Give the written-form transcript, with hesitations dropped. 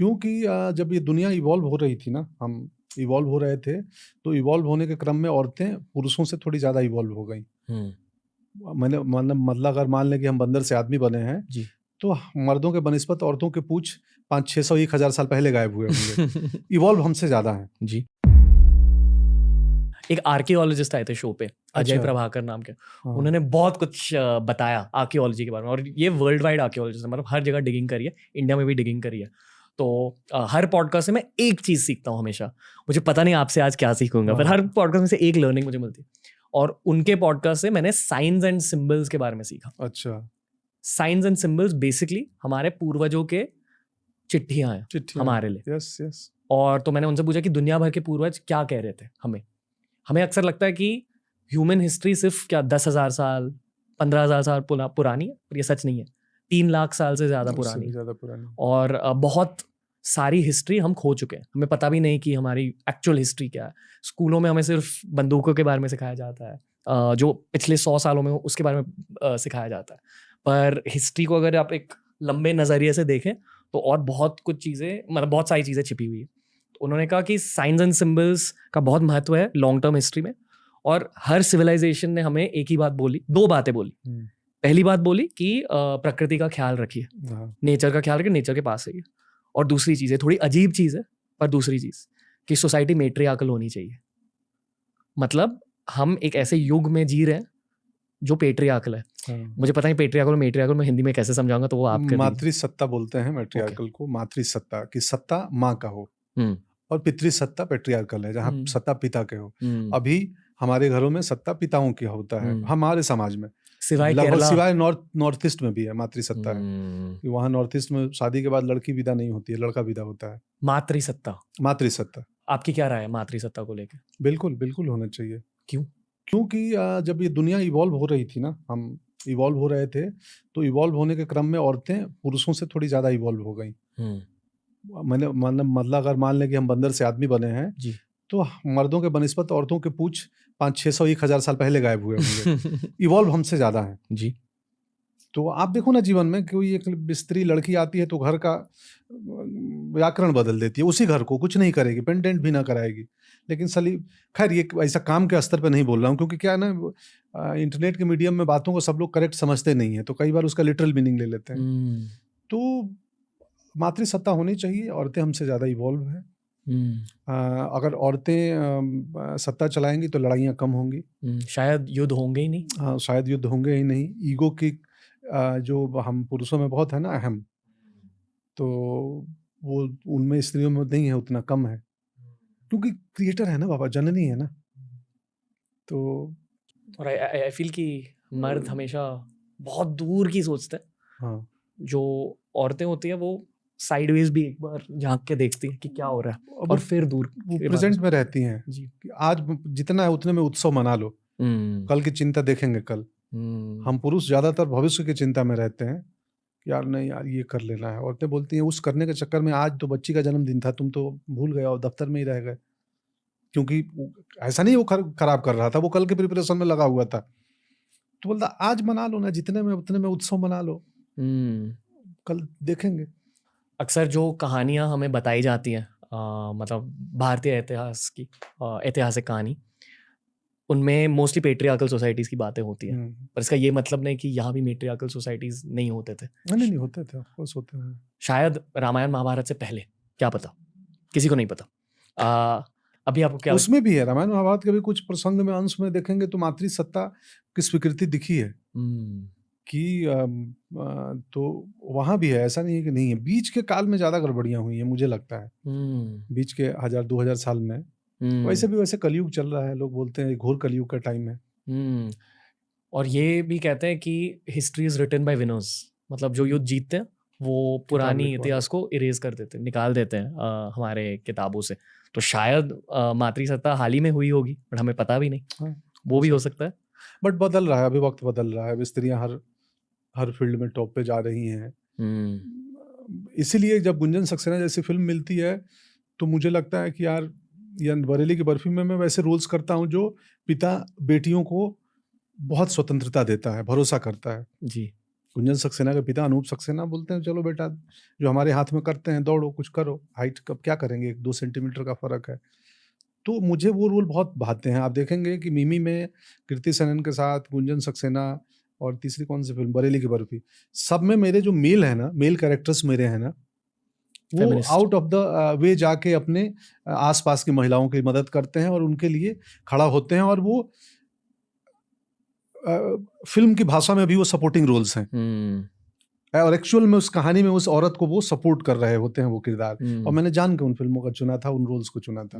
क्योंकि जब ये दुनिया इवॉल्व हो रही थी ना, हम इवॉल्व हो रहे थे, तो इवॉल्व होने के क्रम में औरतें पुरुषों से थोड़ी ज़्यादा इवॉल्व हो गई। मैंने मतलब अगर मान लें कि हम बंदर से आदमी बने हैं, जी। तो मर्दों के बनिस्बत औरतों के पूंछ 500-600 1000 साल पहले गायब हुए होंगे। इवॉल्व हमसे ज़्यादा हैं। जी। एक आर्कियोलॉजिस्ट आए थे शो पे, अजय अच्छा। प्रभाकर नाम के। हाँ। उन्होंने बहुत कुछ बताया आर्कियोलॉजी के बारे में, और ये वर्ल्ड वाइड आर्कियोलॉजिस्ट है, मतलब हर जगह डिगिंग करी है, इंडिया में भी डिगिंग करी है। तो हर पॉडकास्ट से मैं एक चीज़ सीखता हूँ हमेशा। मुझे पता नहीं आपसे आज क्या सीखूंगा, पर हाँ। हर पॉडकास्ट में से एक लर्निंग मुझे मिलती है। और उनके पॉडकास्ट से मैंने साइंस एंड सिंबल्स के बारे में सीखा। अच्छा। साइंस एंड सिंबल्स बेसिकली हमारे पूर्वजों के चिट्ठियां हैं चिट्ठियाँ। हमारे लिए। Yes, yes. और तो मैंने उनसे पूछा कि दुनिया भर के पूर्वज क्या कह रहे थे हमें अक्सर लगता है कि ह्यूमन हिस्ट्री सिर्फ क्या 10,000 साल 15,000 साल पुरानी है, पर ये सच नहीं है। 3 लाख साल से ज़्यादा उससे पुरानी भी है। ज़्यादा पुरानी। और बहुत सारी हिस्ट्री हम खो चुके हैं, हमें पता भी नहीं कि हमारी एक्चुअल हिस्ट्री क्या है। स्कूलों में हमें सिर्फ बंदूकों के बारे में सिखाया जाता है, जो पिछले 100 सालों में हो उसके बारे में सिखाया जाता है। पर हिस्ट्री को अगर आप एक लंबे नज़रिए से देखें तो और बहुत कुछ चीज़ें, मतलब बहुत सारी चीज़ें छिपी हुई है। तो उन्होंने कहा कि साइंस एंड सिंबल्स का बहुत महत्व है लॉन्ग टर्म हिस्ट्री में। और हर सिविलाइजेशन ने हमें एक ही बात बोली, 2 बातें बोली। पहली बात बोली कि प्रकृति का ख्याल रखिए, हाँ। नेचर का ख्याल रखिए, नेचर के पास रहिए। और दूसरी चीज़ है, थोड़ी अजीब चीज़ है, पर दूसरी चीज़ कि सोसाइटी मैट्रियार्कल होनी चाहिए। मतलब हम एक ऐसे युग में जी रहे हैं जो पेट्रियार्कल है। हाँ। मुझे पता नहीं पेट्रियार्कल और मैट्रियार्कल मैं हिंदी में कैसे समझाऊंगा, तो वो आप कर दीजिए। मातृसत्ता बोलते हैं मैट्रियार्कल को। मातृसत्ता की सत्ता माँ का हो, हम्म। और पितृसत्ता पेट्रियार्कल है, जहाँ सत्ता पिता के हो। हम्म। अभी हमारे घरों में सत्ता पिताओं की होता है, हमारे समाज में सिवाय लगभग, केरला। सिवाय नॉर्थ ईस्ट में भी है मातृसत्ता है। कि वहाँ नॉर्थ ईस्ट में शादी के बाद लड़की विदा नहीं होती है, लड़का विदा होता है। मातृसत्ता। मातृसत्ता। आपकी क्या राय है मातृसत्ता को लेकर? बिल्कुल, बिल्कुल होना चाहिए। क्यों? क्योंकि जब ये दुनिया इवॉल्व हो रही थी ना, हम इवॉल्व हो रहे थे, तो इवॉल्व होने के क्रम में औरतें पुरुषों से थोड़ी ज़्यादा इवॉल्व हो गई। मतलब अगर मान लें कि हम बंदर से आदमी बने हैं, जी। तो मर्दों के बनिस्बत औरतों के पूंछ 500-600 1000 साल पहले गायब हुए होंगे। इवॉल्व हमसे ज़्यादा हैं। जी। तो आप देखो ना, जीवन में कोई एक स्त्री लड़की आती है तो घर का व्याकरण बदल देती है, उसी घर को कुछ नहीं करेगी, पेंडेंट भी ना कराएगी। लेकिन सली खैर ये ऐसा काम के स्तर पे नहीं बोल रहा हूँ, क्योंकि क्या है ना, इंटरनेट के मीडियम में बातों को सब लोग करेक्ट समझते नहीं है, तो कई बार उसका लिटरल मीनिंग ले लेते हैं। तो मातृसत्ता होनी चाहिए, औरतें हमसे ज़्यादा इवॉल्व हैं। अगर औरतें सत्ता चलाएंगी तो लड़ाइयाँ कम होंगी। शायद युद्ध होंगे ही नहीं। हाँ, शायद युद्ध होंगे ही नहीं। ईगो की जो हम पुरुषों में बहुत है ना, अहम, तो वो उनमें स्त्रियों में नहीं है, उतना कम है, क्योंकि क्रिएटर है ना बाबा, जननी है ना। तो और आई फील कि मर्द हमेशा बहुत दूर की सोचते हैं। हाँ, जो औरतें होती हैं वो साइडवेज भी एक बार झांक के देखती हैं कि क्या हो रहा है, अब और फिर दूर वो के प्रेजेंट बारे में रहती हैं जी। कि आज जितना है उतने में उत्सव मना लो, कल की चिंता देखेंगे कल। हम पुरुष ज़्यादातर भविष्य की चिंता में रहते हैं, यार नहीं यार ये कर लेना है। औरतें बोलती हैं उस करने के चक्कर में आज तो बच्ची का जन्मदिन था, तुम तो भूल गए और दफ्तर में ही रह गए। क्योंकि ऐसा नहीं वो खराब कर रहा था, वो कल के प्रिपरेशन में लगा हुआ था। तो बोलता आज मना लो ना, जितने में उतने में उत्सव मना लो, कल देखेंगे। अक्सर जो कहानियां हमें बताई जाती हैं, मतलब भारतीय इतिहास की ऐतिहासिक कहानी, उनमें मोस्टली पेट्रियार्कल सोसाइटीज़ की बातें होती हैं। पर इसका ये मतलब नहीं कि यहाँ भी मेट्रियार्कल सोसाइटीज़ नहीं होते थे। नहीं होते थे, ऑफ कोर्स होते हैं। शायद रामायण महाभारत से पहले, क्या पता, किसी को नहीं पता। अभी आपको क्या उसमें भी है, रामायण महाभारत के भी कुछ प्रसंग में, अंश में देखेंगे तो मातृसत्ता की स्वीकृति दिखी है कि तो वहाँ भी है, ऐसा नहीं है कि नहीं है। बीच के काल में ज़्यादा गड़बड़ियाँ हुई हैं मुझे लगता है, बीच के 1000-2000 साल में। वैसे भी वैसे कलयुग चल रहा है, लोग बोलते हैं घोर कलयुग का टाइम है। और ये भी कहते हैं कि history is written by winners, मतलब जो युद्ध जीतते हैं वो पुरानी इतिहास को इरेज कर देते हैं, निकाल देते हैं हमारे किताबों से। तो शायद मातृसत्ता हाल ही में हुई होगी, बट हमें पता भी नहीं। हाँ, वो भी हो सकता है। बट बदल रहा है, अभी वक्त बदल रहा है, अभी स्त्रियां हर फील्ड में टॉप पे जा रही हैं। इसीलिए जब गुंजन सक्सेना जैसी फिल्म मिलती है तो मुझे लगता है कि यार बरेली की बर्फी में मैं वैसे रोल्स करता हूँ जो पिता बेटियों को बहुत स्वतंत्रता देता है, भरोसा करता है। जी। गुंजन सक्सेना के पिता अनूप सक्सेना बोलते हैं चलो बेटा जो हमारे हाथ में करते हैं, दौड़ो कुछ करो, हाइट कब क्या करेंगे, 1-2 सेंटीमीटर का फर्क है। तो मुझे वो रोल बहुत भाते हैं। आप देखेंगे कि मिमी में कृति सेनन के साथ गुंजन सक्सेना, और तीसरी कौन सी फिल्म, बरेली की बर्फी, सब में मेरे जो मेल है ना, मेल कैरेक्टर्स मेरे हैं ना, वो Feminist. Out of the way जाके अपने आसपास की महिलाओं की मदद करते हैं और उनके लिए खड़ा होते हैं, और वो फिल्म की भाषा में भी वो सपोर्टिंग रोल्स हैं, और एक्चुअल में उस कहानी में उस औरत को वो सपोर्ट कर रहे होते हैं वो किरदार। और मैंने जान के उन फिल्मों का चुना था, उन रोल्स को चुना था।